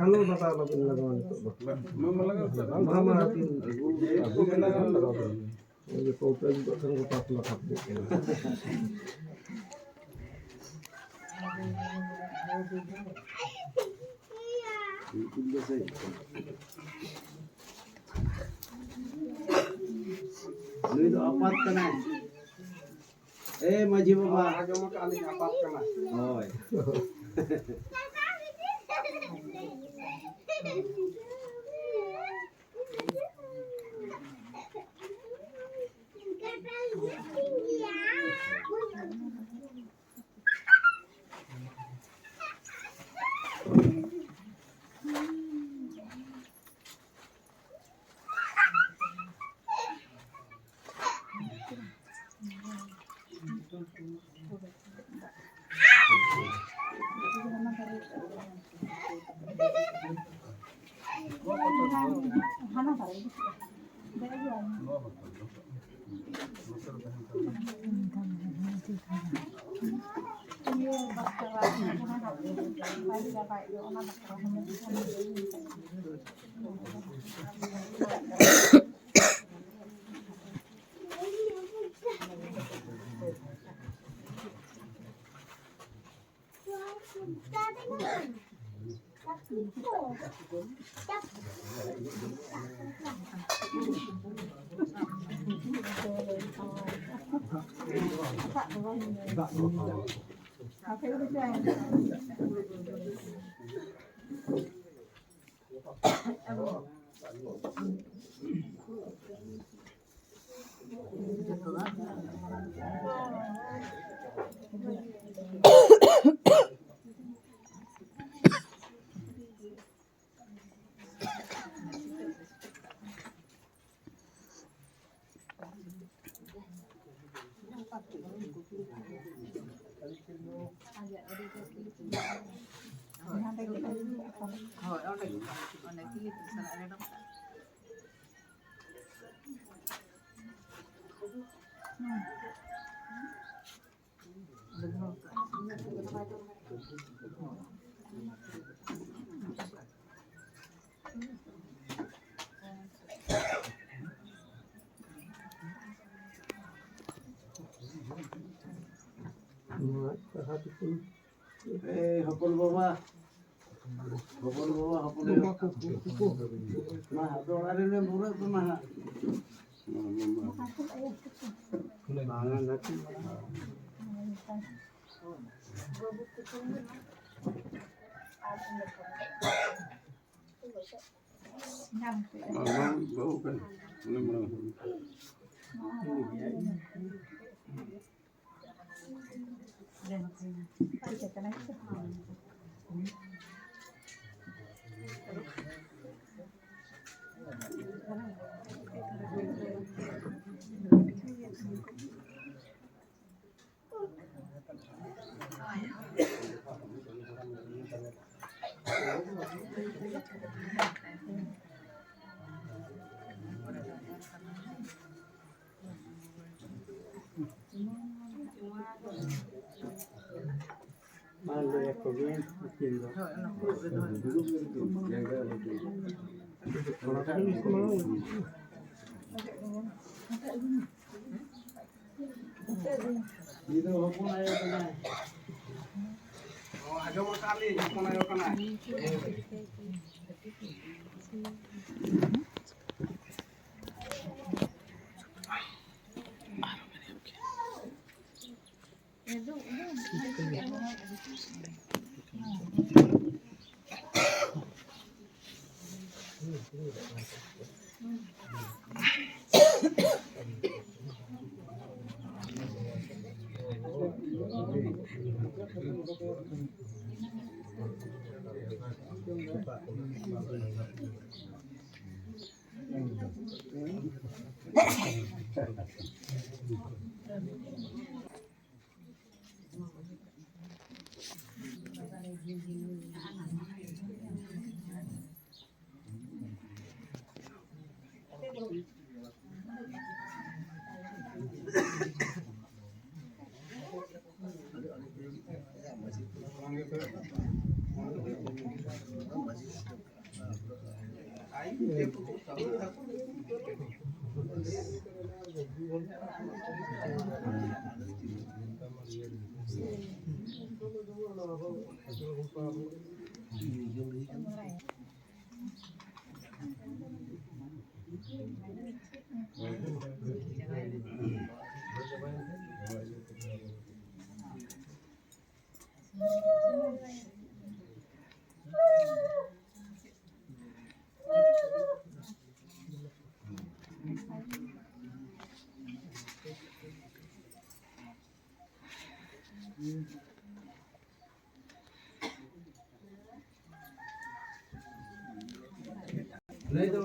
Kalau nakakabot na naman ito ba? Mama natin, ako kailangan hindi po pwede ko saan ko paplakapit. Itu apat kena. Maji baba. Agama kali apat ka na. Oh. Hapon baba. Hapon baba, hapon baba. Mah, dolar ini murah tu mah. Mangan natin. Bau kan. Malo ako bien, haciendo. Itu hapon ayo kena. Oh, agama kali hapon ayo kana. नहीं तो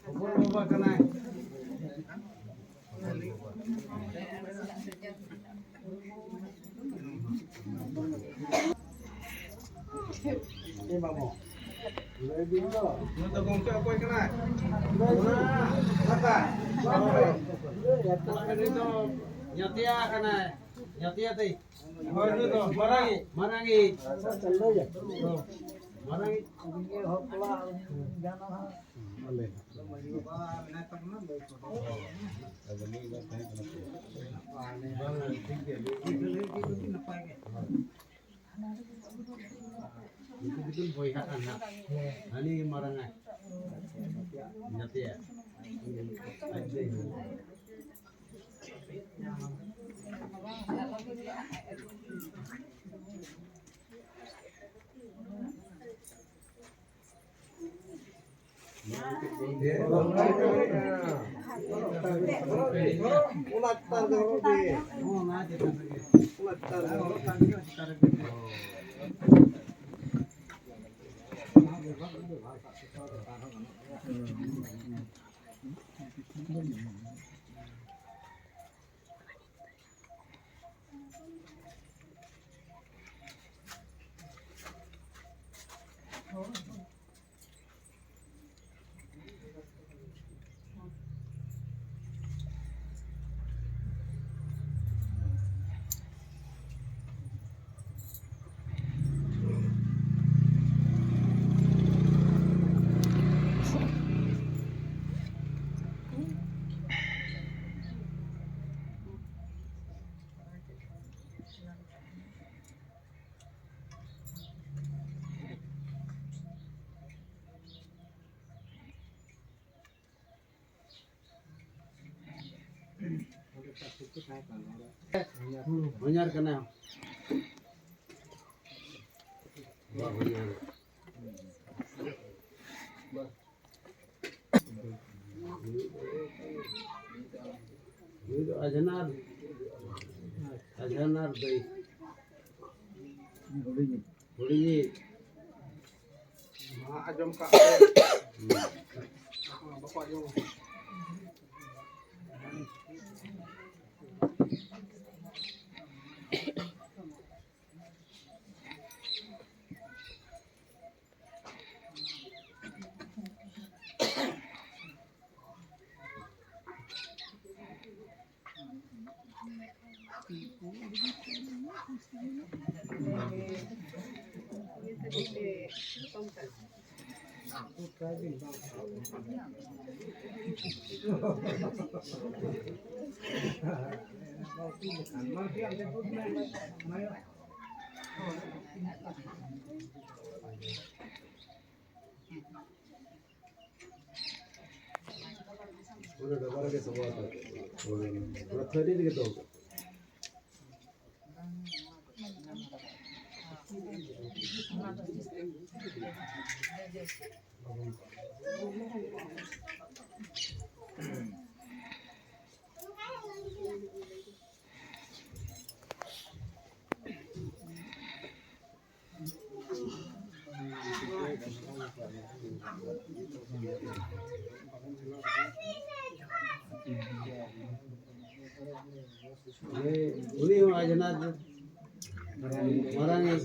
ऊपर बाबा करना है ये बाबा ले दियो मैं तो गंके कोई करना है ना बाबा ये तो नहीं तो यतिया करना है यतिया ते होय तो मरांगी चल ले जा मरांगी ये होकला जाना है ले itu boyha anak ani marangai nyati ya Banyak kena. Wah, banyak. Itu ajanar deh. Boleh. Ajam kak. Bapak yo. Udah dapat lagi semua tuh. Udah tadi gitu. Ini aja nanti Orang yang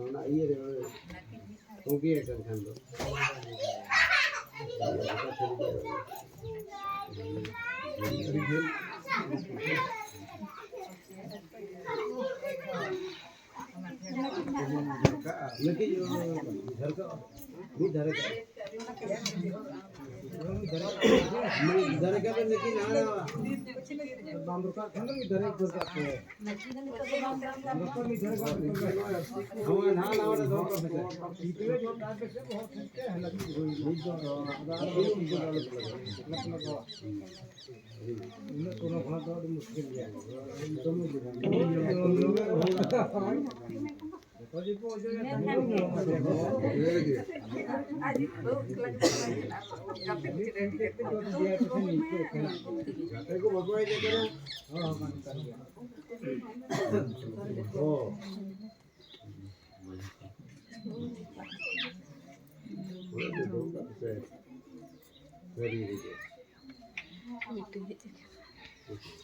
nak iya deh, kopi akan kan tu. Lagi जो घर का भी घर का घर का भी लेकिन आना बांदर का खंड में घर का है हमारे ना लावड़े दो का है इतने जो काट से बहुत ठीक है लगी हुई जो इन्हें कोनो भाग तो मुश्किल है तो मुझे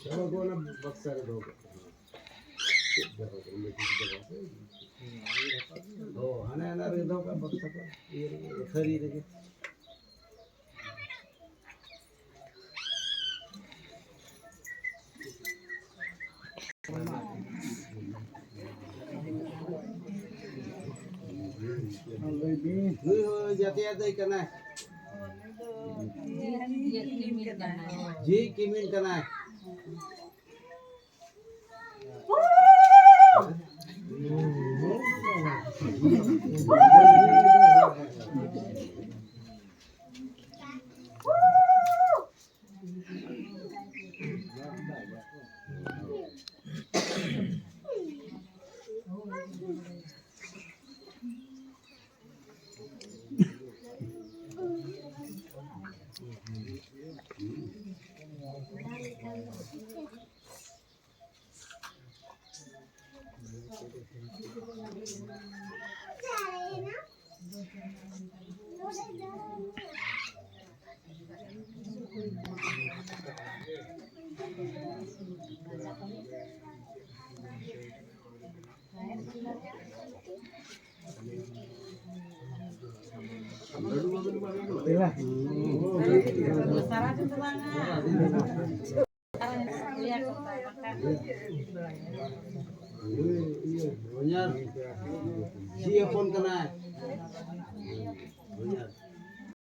चलो को ना बक्सर दो हो आने आना रे दो का बक्सर का ये खरी रे जाते आते करना है जी किमिन करना है Iya, siapa pun kena.